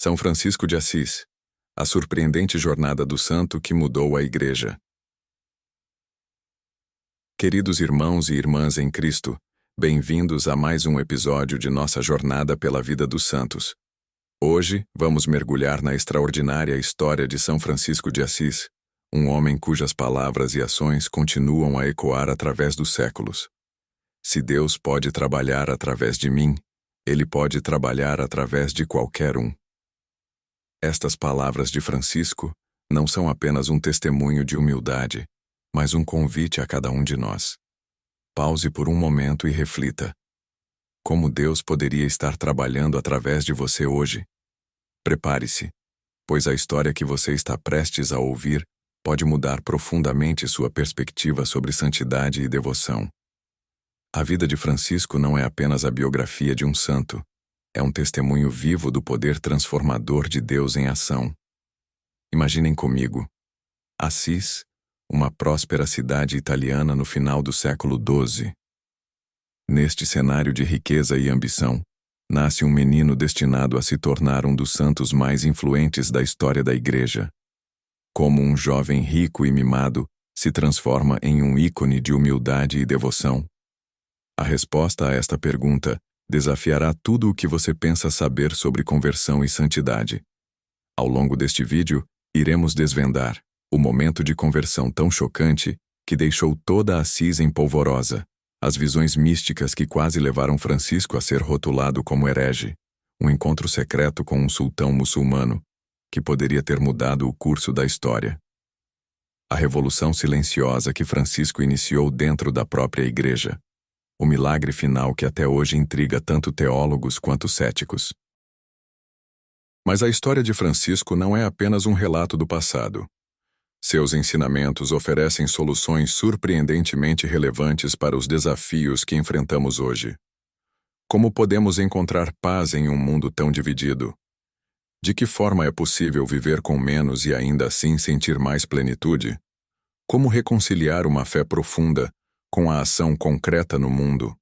São Francisco de Assis, a surpreendente jornada do santo que mudou a Igreja. Queridos irmãos e irmãs em Cristo, bem-vindos a mais um episódio de nossa jornada pela vida dos santos. Hoje, vamos mergulhar na extraordinária história de São Francisco de Assis, um homem cujas palavras e ações continuam a ecoar através dos séculos. Se Deus pode trabalhar através de mim, Ele pode trabalhar através de qualquer um. Estas palavras de Francisco não são apenas um testemunho de humildade, mas um convite a cada um de nós. Pause por um momento e reflita. Como Deus poderia estar trabalhando através de você hoje? Prepare-se, pois a história que você está prestes a ouvir pode mudar profundamente sua perspectiva sobre santidade e devoção. A vida de Francisco não é apenas a biografia de um santo, é um testemunho vivo do poder transformador de Deus em ação. Imaginem comigo, Assis, uma próspera cidade italiana no final do século XII. Neste cenário de riqueza e ambição, nasce um menino destinado a se tornar um dos santos mais influentes da história da Igreja. Como um jovem rico e mimado se transforma em um ícone de humildade e devoção? A resposta a esta pergunta desafiará tudo o que você pensa saber sobre conversão e santidade. Ao longo deste vídeo, iremos desvendar o momento de conversão tão chocante que deixou toda Assis em polvorosa, as visões místicas que quase levaram Francisco a ser rotulado como herege, um encontro secreto com um sultão muçulmano, que poderia ter mudado o curso da história. A revolução silenciosa que Francisco iniciou dentro da própria Igreja, o milagre final que até hoje intriga tanto teólogos quanto céticos. Mas a história de Francisco não é apenas um relato do passado. Seus ensinamentos oferecem soluções surpreendentemente relevantes para os desafios que enfrentamos hoje. Como podemos encontrar paz em um mundo tão dividido? De que forma é possível viver com menos e ainda assim sentir mais plenitude? Como reconciliar uma fé profunda com a ação concreta no mundo?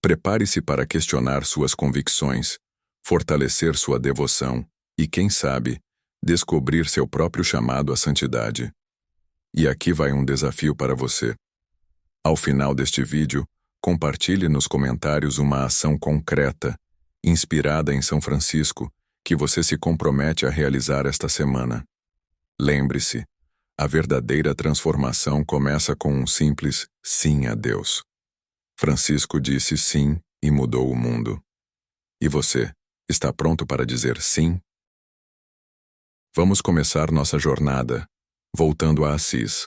Prepare-se para questionar suas convicções, fortalecer sua devoção e, quem sabe, descobrir seu próprio chamado à santidade. E aqui vai um desafio para você. Ao final deste vídeo, compartilhe nos comentários uma ação concreta, inspirada em São Francisco, que você se compromete a realizar esta semana. Lembre-se, a verdadeira transformação começa com um simples sim a Deus. Francisco disse sim e mudou o mundo. E você, está pronto para dizer sim? Vamos começar nossa jornada, voltando a Assis,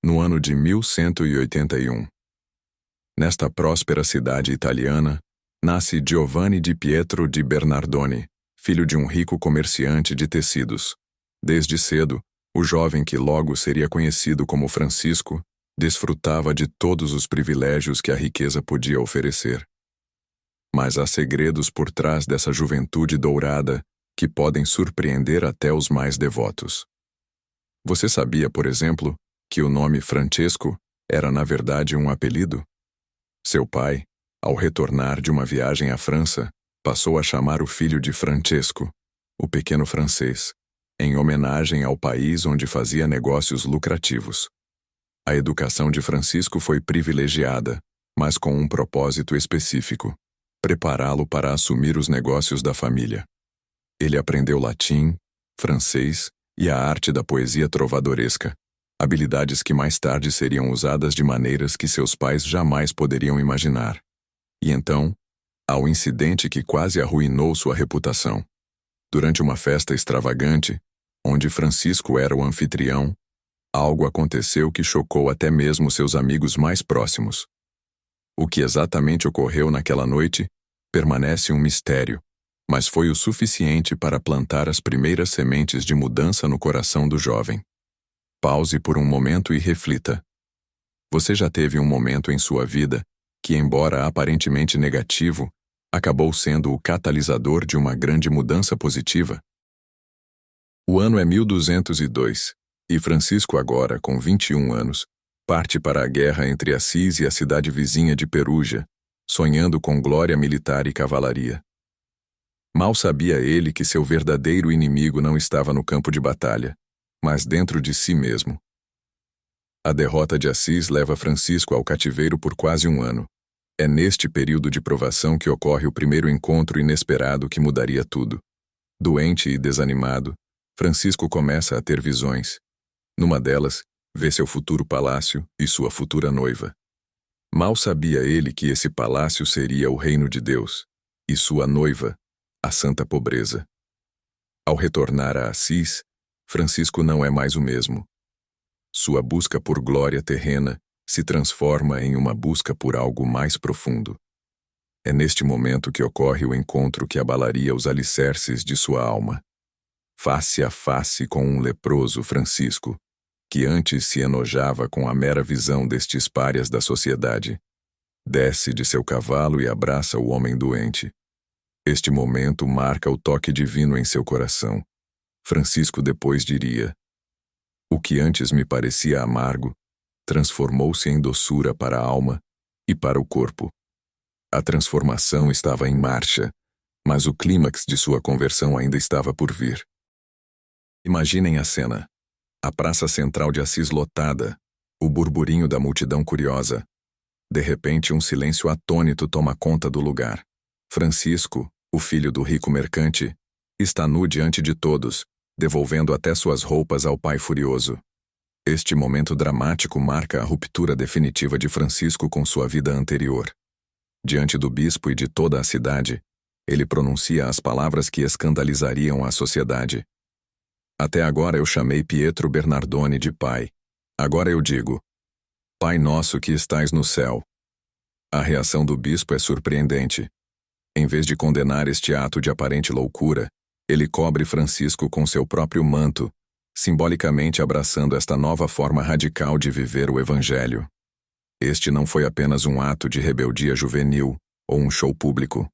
no ano de 1181. Nesta próspera cidade italiana, nasce Giovanni di Pietro di Bernardone, filho de um rico comerciante de tecidos. Desde cedo, o jovem que logo seria conhecido como Francisco desfrutava de todos os privilégios que a riqueza podia oferecer. Mas há segredos por trás dessa juventude dourada que podem surpreender até os mais devotos. Você sabia, por exemplo, que o nome Francesco era na verdade um apelido? Seu pai, ao retornar de uma viagem à França, passou a chamar o filho de Francesco, o pequeno francês, em homenagem ao país onde fazia negócios lucrativos. A educação de Francisco foi privilegiada, mas com um propósito específico: prepará-lo para assumir os negócios da família. Ele aprendeu latim, francês e a arte da poesia trovadoresca, habilidades que mais tarde seriam usadas de maneiras que seus pais jamais poderiam imaginar. E então, há o incidente que quase arruinou sua reputação. Durante uma festa extravagante, onde Francisco era o anfitrião, algo aconteceu que chocou até mesmo seus amigos mais próximos. O que exatamente ocorreu naquela noite permanece um mistério, mas foi o suficiente para plantar as primeiras sementes de mudança no coração do jovem. Pause por um momento e reflita. Você já teve um momento em sua vida que, embora aparentemente negativo, acabou sendo o catalisador de uma grande mudança positiva? O ano é 1202, e Francisco agora, com 21 anos, parte para a guerra entre Assis e a cidade vizinha de Perugia, sonhando com glória militar e cavalaria. Mal sabia ele que seu verdadeiro inimigo não estava no campo de batalha, mas dentro de si mesmo. A derrota de Assis leva Francisco ao cativeiro por quase um ano. É neste período de provação que ocorre o primeiro encontro inesperado que mudaria tudo. Doente e desanimado, Francisco começa a ter visões. Numa delas, vê seu futuro palácio e sua futura noiva. Mal sabia ele que esse palácio seria o reino de Deus, e sua noiva, a santa pobreza. Ao retornar a Assis, Francisco não é mais o mesmo. Sua busca por glória terrena se transforma em uma busca por algo mais profundo. É neste momento que ocorre o encontro que abalaria os alicerces de sua alma. Face a face com um leproso Francisco, que antes se enojava com a mera visão destes párias da sociedade. Desce de seu cavalo e abraça o homem doente. Este momento marca o toque divino em seu coração. Francisco depois diria: o que antes me parecia amargo, transformou-se em doçura para a alma e para o corpo. A transformação estava em marcha, mas o clímax de sua conversão ainda estava por vir. Imaginem a cena. A praça central de Assis lotada, o burburinho da multidão curiosa. De repente, um silêncio atônito toma conta do lugar. Francisco, o filho do rico mercante, está nu diante de todos, devolvendo até suas roupas ao pai furioso. Este momento dramático marca a ruptura definitiva de Francisco com sua vida anterior. Diante do bispo e de toda a cidade, ele pronuncia as palavras que escandalizariam a sociedade. Até agora eu chamei Pietro Bernardone de pai. Agora eu digo: Pai nosso que estais no céu. A reação do bispo é surpreendente. Em vez de condenar este ato de aparente loucura, ele cobre Francisco com seu próprio manto, simbolicamente abraçando esta nova forma radical de viver o Evangelho. Este não foi apenas um ato de rebeldia juvenil ou um show público.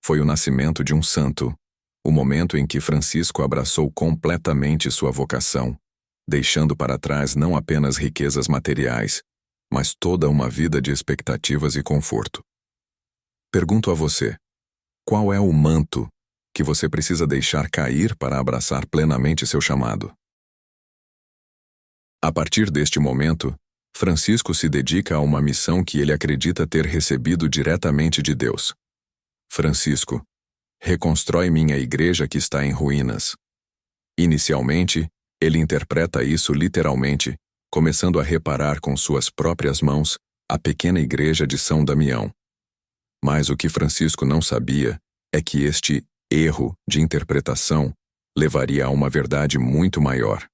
Foi o nascimento de um santo, o momento em que Francisco abraçou completamente sua vocação, deixando para trás não apenas riquezas materiais, mas toda uma vida de expectativas e conforto. Pergunto a você: qual é o manto que você precisa deixar cair para abraçar plenamente seu chamado? A partir deste momento, Francisco se dedica a uma missão que ele acredita ter recebido diretamente de Deus. Francisco: reconstrói minha igreja que está em ruínas. Inicialmente, ele interpreta isso literalmente, começando a reparar com suas próprias mãos a pequena igreja de São Damião. Mas o que Francisco não sabia é que este erro de interpretação levaria a uma verdade muito maior.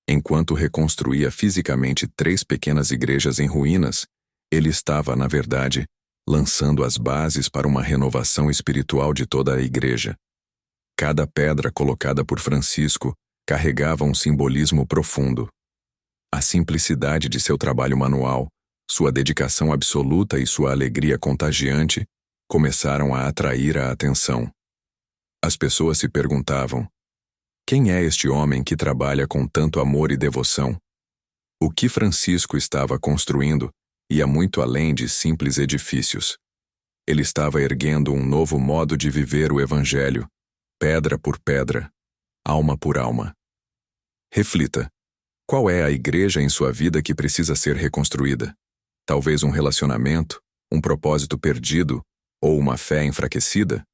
Enquanto reconstruía fisicamente 3 pequenas igrejas em ruínas, ele estava, na verdade, lançando as bases para uma renovação espiritual de toda a igreja. Cada pedra colocada por Francisco carregava um simbolismo profundo. A simplicidade de seu trabalho manual, sua dedicação absoluta e sua alegria contagiante começaram a atrair a atenção. As pessoas se perguntavam: quem é este homem que trabalha com tanto amor e devoção? O que Francisco estava construindo ia muito além de simples edifícios. Ele estava erguendo um novo modo de viver o Evangelho, pedra por pedra, alma por alma. Reflita: qual é a igreja em sua vida que precisa ser reconstruída? Talvez um relacionamento, um propósito perdido, ou uma fé enfraquecida?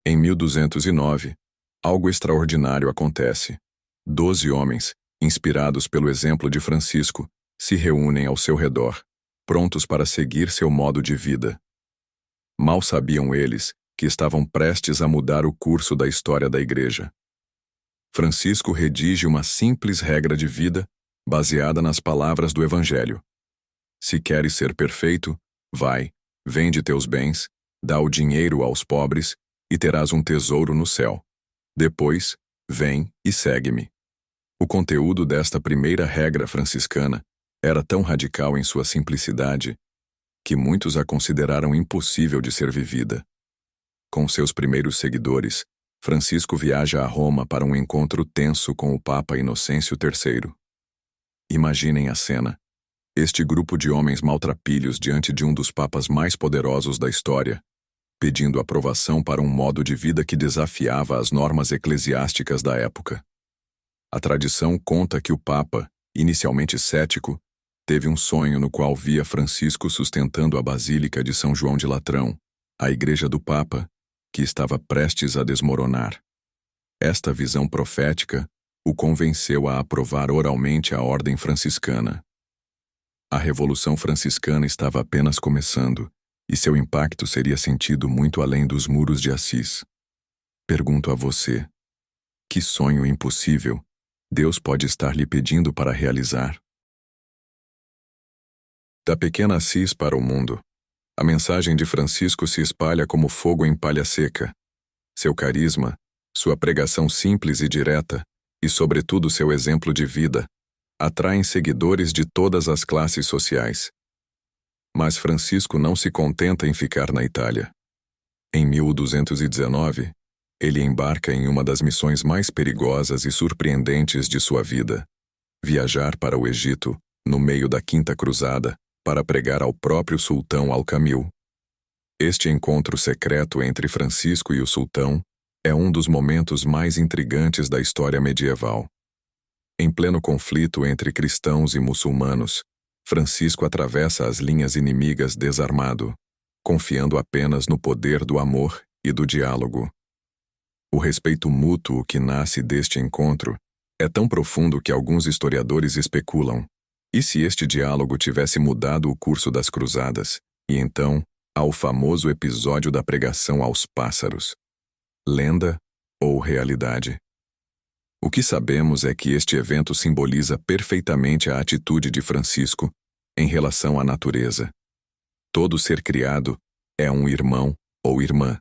Em 1209, algo extraordinário acontece. 12 homens, inspirados pelo exemplo de Francisco, se reúnem ao seu redor, prontos para seguir seu modo de vida. Mal sabiam eles que estavam prestes a mudar o curso da história da igreja. Francisco redige uma simples regra de vida baseada nas palavras do Evangelho. Se queres ser perfeito, vai, vende teus bens, dá o dinheiro aos pobres e terás um tesouro no céu. Depois, vem e segue-me. O conteúdo desta primeira regra franciscana era tão radical em sua simplicidade que muitos a consideraram impossível de ser vivida. Com seus primeiros seguidores, Francisco viaja a Roma para um encontro tenso com o Papa Inocêncio III. Imaginem a cena. Este grupo de homens maltrapilhos diante de um dos papas mais poderosos da história. pedindo aprovação para um modo de vida que desafiava as normas eclesiásticas da época. A tradição conta que o Papa, inicialmente cético, teve um sonho no qual via Francisco sustentando a Basílica de São João de Latrão, a igreja do Papa, que estava prestes a desmoronar. Esta visão profética o convenceu a aprovar oralmente a ordem franciscana. A Revolução Franciscana estava apenas começando, e seu impacto seria sentido muito além dos muros de Assis. Pergunto a você: que sonho impossível Deus pode estar lhe pedindo para realizar? Da pequena Assis para o mundo, a mensagem de Francisco se espalha como fogo em palha seca. Seu carisma, sua pregação simples e direta, e sobretudo seu exemplo de vida, atraem seguidores de todas as classes sociais. Mas Francisco não se contenta em ficar na Itália. Em 1219, ele embarca em uma das missões mais perigosas e surpreendentes de sua vida: viajar para o Egito, no meio da Quinta Cruzada, para pregar ao próprio sultão Al-Kamil. Este encontro secreto entre Francisco e o sultão é um dos momentos mais intrigantes da história medieval. Em pleno conflito entre cristãos e muçulmanos, Francisco atravessa as linhas inimigas desarmado, confiando apenas no poder do amor e do diálogo. O respeito mútuo que nasce deste encontro é tão profundo que alguns historiadores especulam: e se este diálogo tivesse mudado o curso das cruzadas? E então, há o famoso episódio da pregação aos pássaros. Lenda ou realidade? O que sabemos é que este evento simboliza perfeitamente a atitude de Francisco em relação à natureza. Todo ser criado é um irmão ou irmã,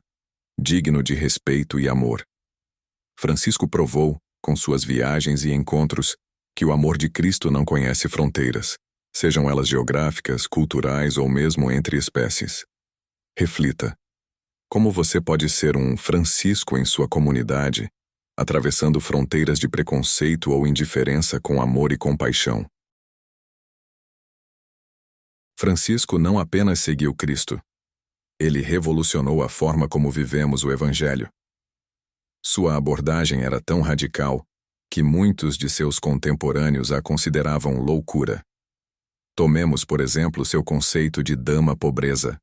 digno de respeito e amor. Francisco provou, com suas viagens e encontros, que o amor de Cristo não conhece fronteiras, sejam elas geográficas, culturais ou mesmo entre espécies. Reflita: como você pode ser um Francisco em sua comunidade, atravessando fronteiras de preconceito ou indiferença com amor e compaixão? Francisco não apenas seguiu Cristo. Ele revolucionou a forma como vivemos o Evangelho. Sua abordagem era tão radical que muitos de seus contemporâneos a consideravam loucura. Tomemos, por exemplo, seu conceito de dama-pobreza.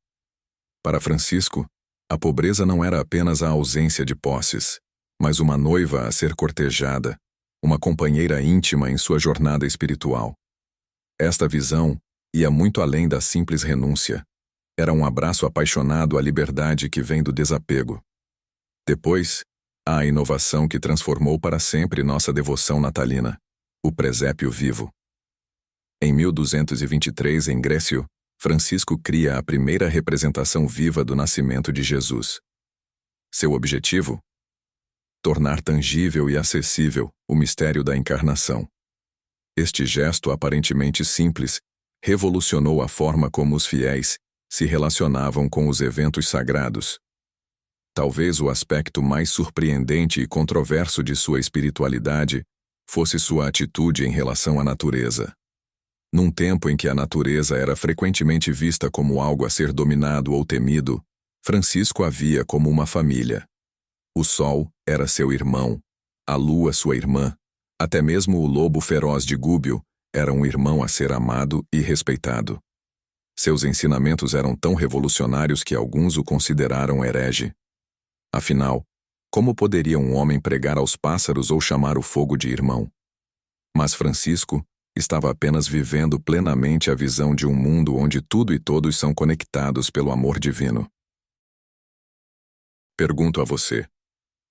Para Francisco, a pobreza não era apenas a ausência de posses, mas uma noiva a ser cortejada, uma companheira íntima em sua jornada espiritual. Esta visão ia muito além da simples renúncia. Era um abraço apaixonado à liberdade que vem do desapego. Depois, há a inovação que transformou para sempre nossa devoção natalina: o presépio vivo. Em 1223, em Grécio, Francisco cria a primeira representação viva do nascimento de Jesus. Seu objetivo? Tornar tangível e acessível o mistério da encarnação. Este gesto aparentemente simples revolucionou a forma como os fiéis se relacionavam com os eventos sagrados. Talvez o aspecto mais surpreendente e controverso de sua espiritualidade fosse sua atitude em relação à natureza. Num tempo em que a natureza era frequentemente vista como algo a ser dominado ou temido, Francisco a via como uma família. O sol era seu irmão, a lua sua irmã, até mesmo o lobo feroz de Gúbio era um irmão a ser amado e respeitado. Seus ensinamentos eram tão revolucionários que alguns o consideraram herege. Afinal, como poderia um homem pregar aos pássaros ou chamar o fogo de irmão? Mas Francisco estava apenas vivendo plenamente a visão de um mundo onde tudo e todos são conectados pelo amor divino. Pergunto a você: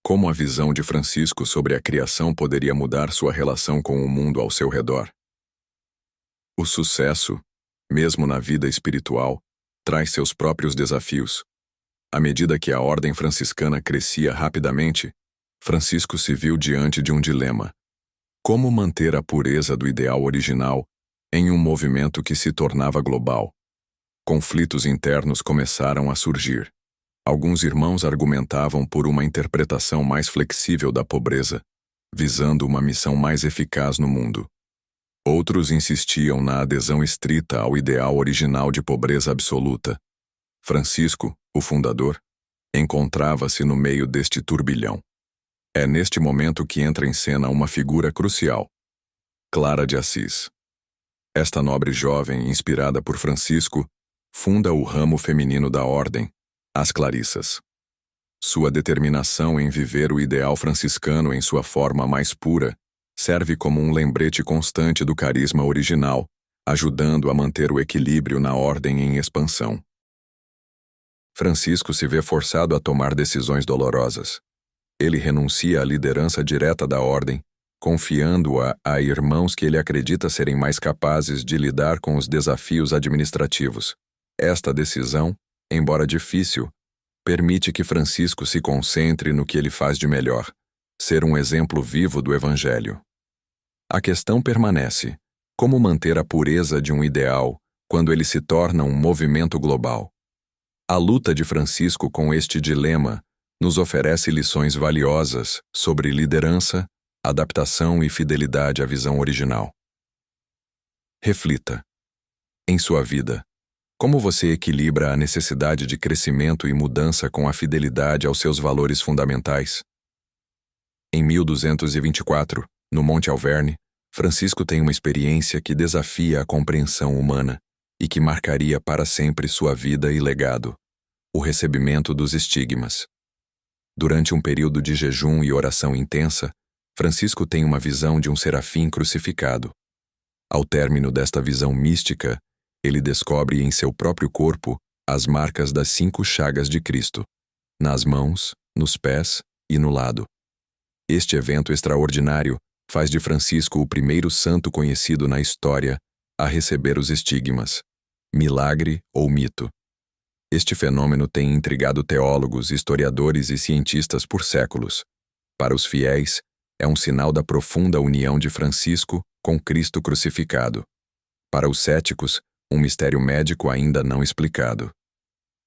como a visão de Francisco sobre a criação poderia mudar sua relação com o mundo ao seu redor? O sucesso, mesmo na vida espiritual, traz seus próprios desafios. À medida que a ordem franciscana crescia rapidamente, Francisco se viu diante de um dilema: como manter a pureza do ideal original em um movimento que se tornava global? Conflitos internos começaram a surgir. Alguns irmãos argumentavam por uma interpretação mais flexível da pobreza, visando uma missão mais eficaz no mundo. Outros insistiam na adesão estrita ao ideal original de pobreza absoluta. Francisco, o fundador, encontrava-se no meio deste turbilhão. É neste momento que entra em cena uma figura crucial: Clara de Assis. Esta nobre jovem, inspirada por Francisco, funda o ramo feminino da ordem, as Clarissas. Sua determinação em viver o ideal franciscano em sua forma mais pura serve como um lembrete constante do carisma original, ajudando a manter o equilíbrio na ordem em expansão. Francisco se vê forçado a tomar decisões dolorosas. Ele renuncia à liderança direta da ordem, confiando-a a irmãos que ele acredita serem mais capazes de lidar com os desafios administrativos. Esta decisão, embora difícil, permite que Francisco se concentre no que ele faz de melhor: ser um exemplo vivo do Evangelho. A questão permanece: como manter a pureza de um ideal quando ele se torna um movimento global? A luta de Francisco com este dilema nos oferece lições valiosas sobre liderança, adaptação e fidelidade à visão original. Reflita. Em sua vida, como você equilibra a necessidade de crescimento e mudança com a fidelidade aos seus valores fundamentais? Em 1224, no Monte Alverne, Francisco tem uma experiência que desafia a compreensão humana e que marcaria para sempre sua vida e legado: o recebimento dos estigmas. Durante um período de jejum e oração intensa, Francisco tem uma visão de um serafim crucificado. Ao término desta visão mística, ele descobre em seu próprio corpo as marcas das 5 chagas de Cristo, nas mãos, nos pés e no lado. Este evento extraordinário faz de Francisco o primeiro santo conhecido na história a receber os estigmas, milagre ou mito. Este fenômeno tem intrigado teólogos, historiadores e cientistas por séculos. Para os fiéis, é um sinal da profunda união de Francisco com Cristo crucificado. Para os céticos, um mistério médico ainda não explicado.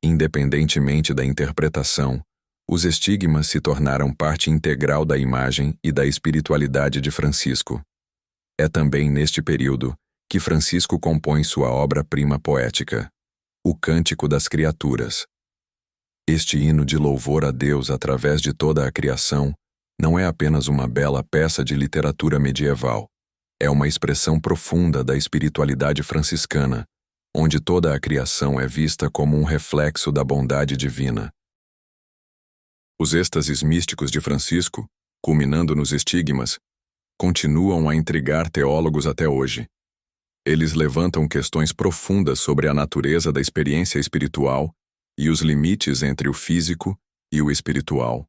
Independentemente da interpretação, os estigmas se tornaram parte integral da imagem e da espiritualidade de Francisco. É também neste período que Francisco compõe sua obra-prima poética, o Cântico das Criaturas. Este hino de louvor a Deus através de toda a criação não é apenas uma bela peça de literatura medieval. É uma expressão profunda da espiritualidade franciscana, onde toda a criação é vista como um reflexo da bondade divina. Os êxtases místicos de Francisco, culminando nos estigmas, continuam a intrigar teólogos até hoje. Eles levantam questões profundas sobre a natureza da experiência espiritual e os limites entre o físico e o espiritual.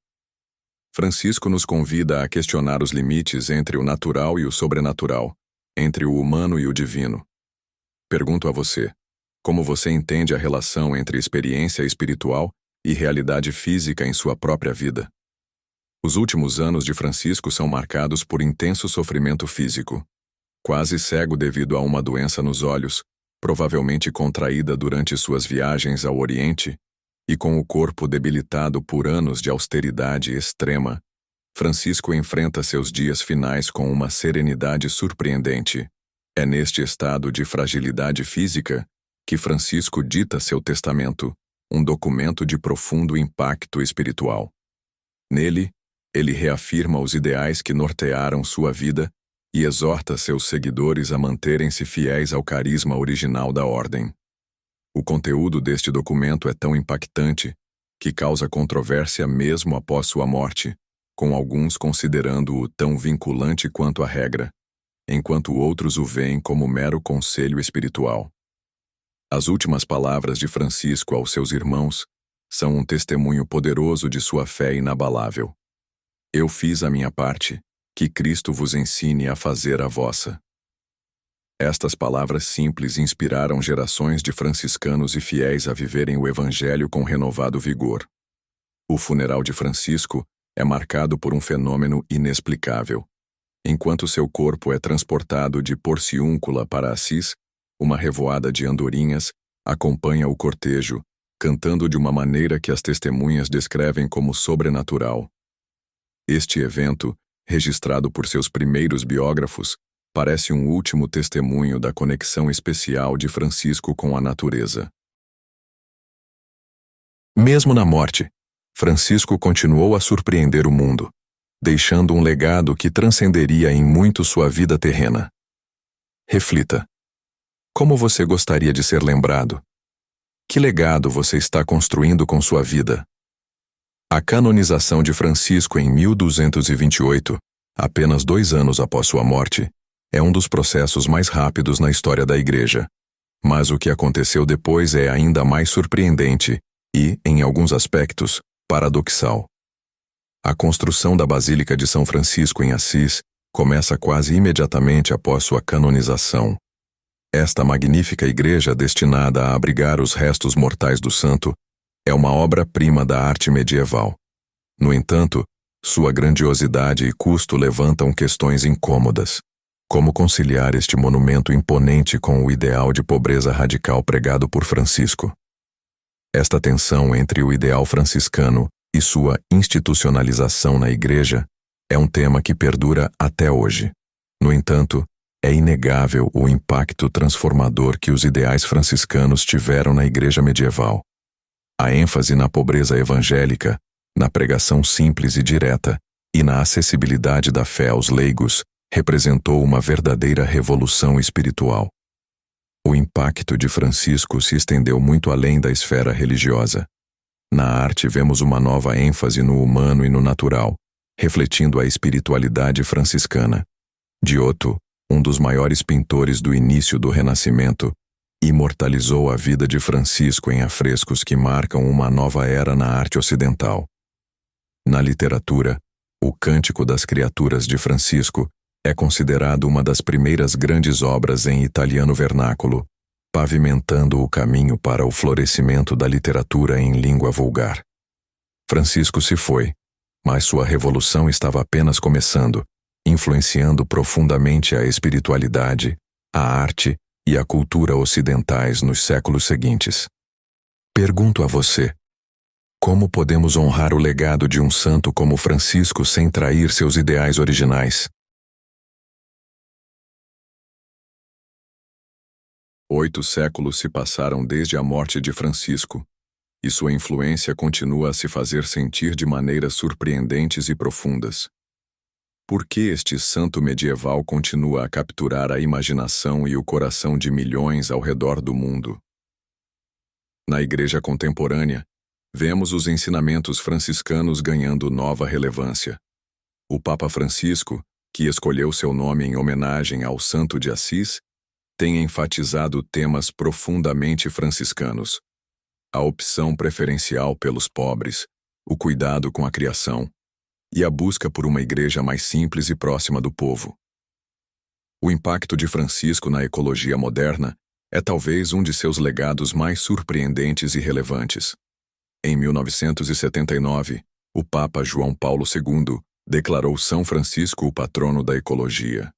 Francisco nos convida a questionar os limites entre o natural e o sobrenatural, entre o humano e o divino. Pergunto a você: como você entende a relação entre experiência espiritual e realidade física em sua própria vida? Os últimos anos de Francisco são marcados por intenso sofrimento físico. Quase cego devido a uma doença nos olhos, provavelmente contraída durante suas viagens ao Oriente, e com o corpo debilitado por anos de austeridade extrema, Francisco enfrenta seus dias finais com uma serenidade surpreendente. É neste estado de fragilidade física que Francisco dita seu testamento, um documento de profundo impacto espiritual. Nele, ele reafirma os ideais que nortearam sua vida e exorta seus seguidores a manterem-se fiéis ao carisma original da ordem. O conteúdo deste documento é tão impactante que causa controvérsia mesmo após sua morte, com alguns considerando-o tão vinculante quanto a regra, enquanto outros o veem como mero conselho espiritual. As últimas palavras de Francisco aos seus irmãos são um testemunho poderoso de sua fé inabalável. Eu fiz a minha parte, que Cristo vos ensine a fazer a vossa. Estas palavras simples inspiraram gerações de franciscanos e fiéis a viverem o Evangelho com renovado vigor. O funeral de Francisco é marcado por um fenômeno inexplicável. Enquanto seu corpo é transportado de Porciúncula para Assis, uma revoada de andorinhas acompanha o cortejo, cantando de uma maneira que as testemunhas descrevem como sobrenatural. Este evento, registrado por seus primeiros biógrafos, parece um último testemunho da conexão especial de Francisco com a natureza. Mesmo na morte, Francisco continuou a surpreender o mundo, deixando um legado que transcenderia em muito sua vida terrena. Reflita. Como você gostaria de ser lembrado? Que legado você está construindo com sua vida? A canonização de Francisco em 1228, apenas 2 anos após sua morte, é um dos processos mais rápidos na história da Igreja. Mas o que aconteceu depois é ainda mais surpreendente e, em alguns aspectos, paradoxal. A construção da Basílica de São Francisco em Assis começa quase imediatamente após sua canonização. Esta magnífica igreja, destinada a abrigar os restos mortais do santo, é uma obra-prima da arte medieval. No entanto, sua grandiosidade e custo levantam questões incômodas. Como conciliar este monumento imponente com o ideal de pobreza radical pregado por Francisco? Esta tensão entre o ideal franciscano e sua institucionalização na Igreja é um tema que perdura até hoje. No entanto, é inegável o impacto transformador que os ideais franciscanos tiveram na Igreja medieval. A ênfase na pobreza evangélica, na pregação simples e direta e na acessibilidade da fé aos leigos representou uma verdadeira revolução espiritual. O impacto de Francisco se estendeu muito além da esfera religiosa. Na arte vemos uma nova ênfase no humano e no natural, refletindo a espiritualidade franciscana. Giotto, um dos maiores pintores do início do Renascimento, imortalizou a vida de Francisco em afrescos que marcam uma nova era na arte ocidental. Na literatura, o Cântico das Criaturas de Francisco é considerado uma das primeiras grandes obras em italiano vernáculo, pavimentando o caminho para o florescimento da literatura em língua vulgar. Francisco se foi, mas sua revolução estava apenas começando, influenciando profundamente a espiritualidade, a arte e a cultura ocidentais nos séculos seguintes. Pergunto a você: como podemos honrar o legado de um santo como Francisco sem trair seus ideais originais? 8 séculos se passaram desde a morte de Francisco, e sua influência continua a se fazer sentir de maneiras surpreendentes e profundas. Por que este santo medieval continua a capturar a imaginação e o coração de milhões ao redor do mundo? Na Igreja contemporânea, vemos os ensinamentos franciscanos ganhando nova relevância. O Papa Francisco, que escolheu seu nome em homenagem ao Santo de Assis, tem enfatizado temas profundamente franciscanos: a opção preferencial pelos pobres, o cuidado com a criação e a busca por uma igreja mais simples e próxima do povo. O impacto de Francisco na ecologia moderna é talvez um de seus legados mais surpreendentes e relevantes. Em 1979, o Papa João Paulo II declarou São Francisco o patrono da ecologia.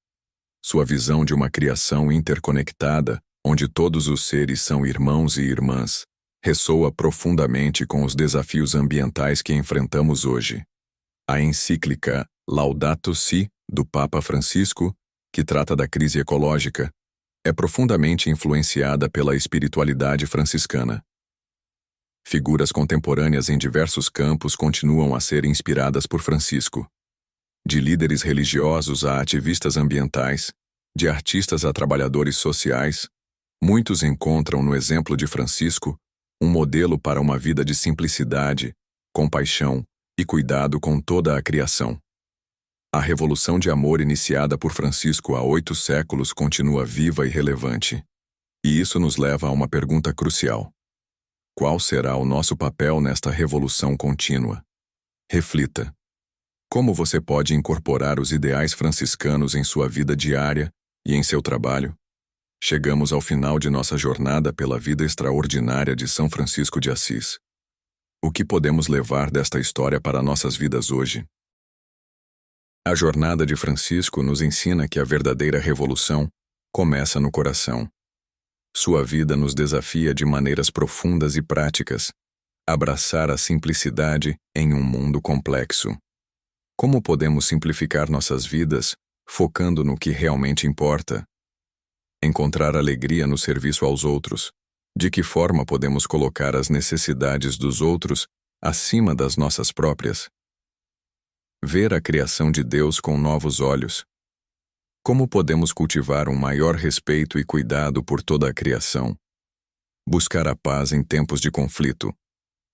Sua visão de uma criação interconectada, onde todos os seres são irmãos e irmãs, ressoa profundamente com os desafios ambientais que enfrentamos hoje. A encíclica Laudato Si, do Papa Francisco, que trata da crise ecológica, é profundamente influenciada pela espiritualidade franciscana. Figuras contemporâneas em diversos campos continuam a ser inspiradas por Francisco. De líderes religiosos a ativistas ambientais, de artistas a trabalhadores sociais, muitos encontram no exemplo de Francisco um modelo para uma vida de simplicidade, compaixão e cuidado com toda a criação. A revolução de amor iniciada por Francisco há 8 séculos continua viva e relevante. E isso nos leva a uma pergunta crucial: qual será o nosso papel nesta revolução contínua? Reflita. Como você pode incorporar os ideais franciscanos em sua vida diária e em seu trabalho? Chegamos ao final de nossa jornada pela vida extraordinária de São Francisco de Assis. O que podemos levar desta história para nossas vidas hoje? A jornada de Francisco nos ensina que a verdadeira revolução começa no coração. Sua vida nos desafia de maneiras profundas e práticas, abraçar a simplicidade em um mundo complexo. Como podemos simplificar nossas vidas, focando no que realmente importa? Encontrar alegria no serviço aos outros. De que forma podemos colocar as necessidades dos outros acima das nossas próprias. Ver a criação de Deus com novos olhos. Como podemos cultivar um maior respeito e cuidado por toda a criação? Buscar a paz em tempos de conflito.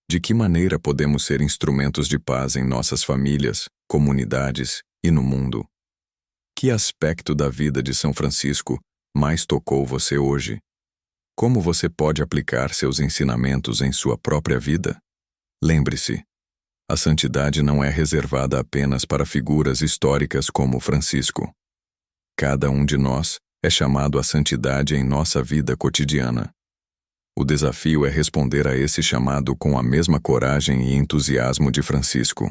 De que maneira podemos ser instrumentos de paz em nossas famílias, comunidades e no mundo? Que aspecto da vida de São Francisco mais tocou você hoje? Como você pode aplicar seus ensinamentos em sua própria vida? Lembre-se, a santidade não é reservada apenas para figuras históricas como Francisco. Cada um de nós é chamado à santidade em nossa vida cotidiana. O desafio é responder a esse chamado com a mesma coragem e entusiasmo de Francisco.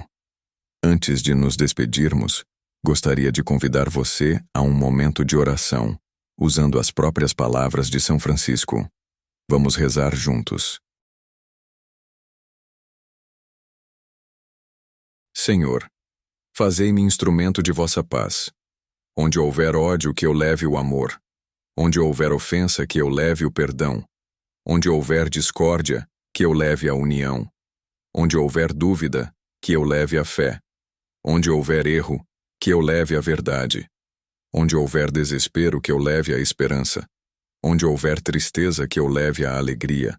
Antes de nos despedirmos, gostaria de convidar você a um momento de oração, usando as próprias palavras de São Francisco. Vamos rezar juntos. Senhor, fazei-me instrumento de vossa paz. Onde houver ódio, que eu leve o amor. Onde houver ofensa, que eu leve o perdão. Onde houver discórdia, que eu leve a união. Onde houver dúvida, que eu leve a fé. Onde houver erro, que eu leve a verdade. Onde houver desespero, que eu leve a esperança. Onde houver tristeza, que eu leve a alegria.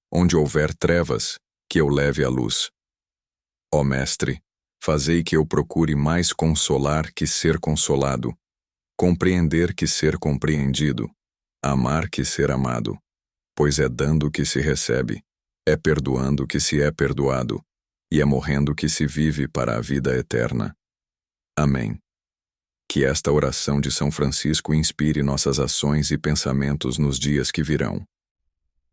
Onde houver trevas, que eu leve a luz. Ó Mestre, fazei que eu procure mais consolar que ser consolado, compreender que ser compreendido, amar que ser amado. Pois é dando que se recebe, é perdoando que se é perdoado, e é morrendo que se vive para a vida eterna. Amém. Que esta oração de São Francisco inspire nossas ações e pensamentos nos dias que virão.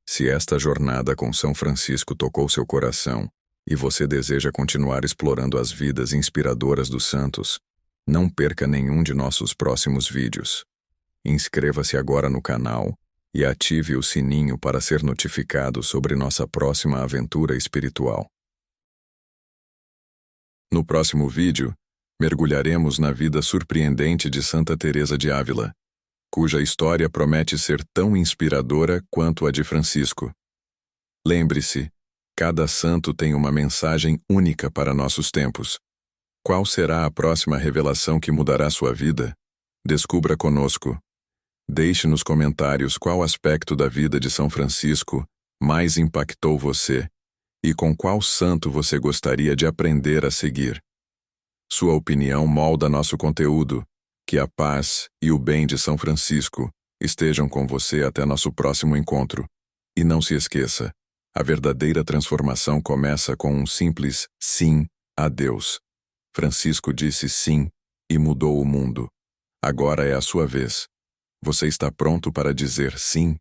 Se esta jornada com São Francisco tocou seu coração, e você deseja continuar explorando as vidas inspiradoras dos santos, não perca nenhum de nossos próximos vídeos. Inscreva-se agora no canal e ative o sininho para ser notificado sobre nossa próxima aventura espiritual. No próximo vídeo, mergulharemos na vida surpreendente de Santa Teresa de Ávila, cuja história promete ser tão inspiradora quanto a de Francisco. Lembre-se, cada santo tem uma mensagem única para nossos tempos. Qual será a próxima revelação que mudará sua vida? Descubra conosco. Deixe nos comentários qual aspecto da vida de São Francisco mais impactou você e com qual santo você gostaria de aprender a seguir. Sua opinião molda nosso conteúdo. Que a paz e o bem de São Francisco estejam com você até nosso próximo encontro. E não se esqueça, a verdadeira transformação começa com um simples sim a Deus. Francisco disse sim e mudou o mundo. Agora é a sua vez. Você está pronto para dizer sim?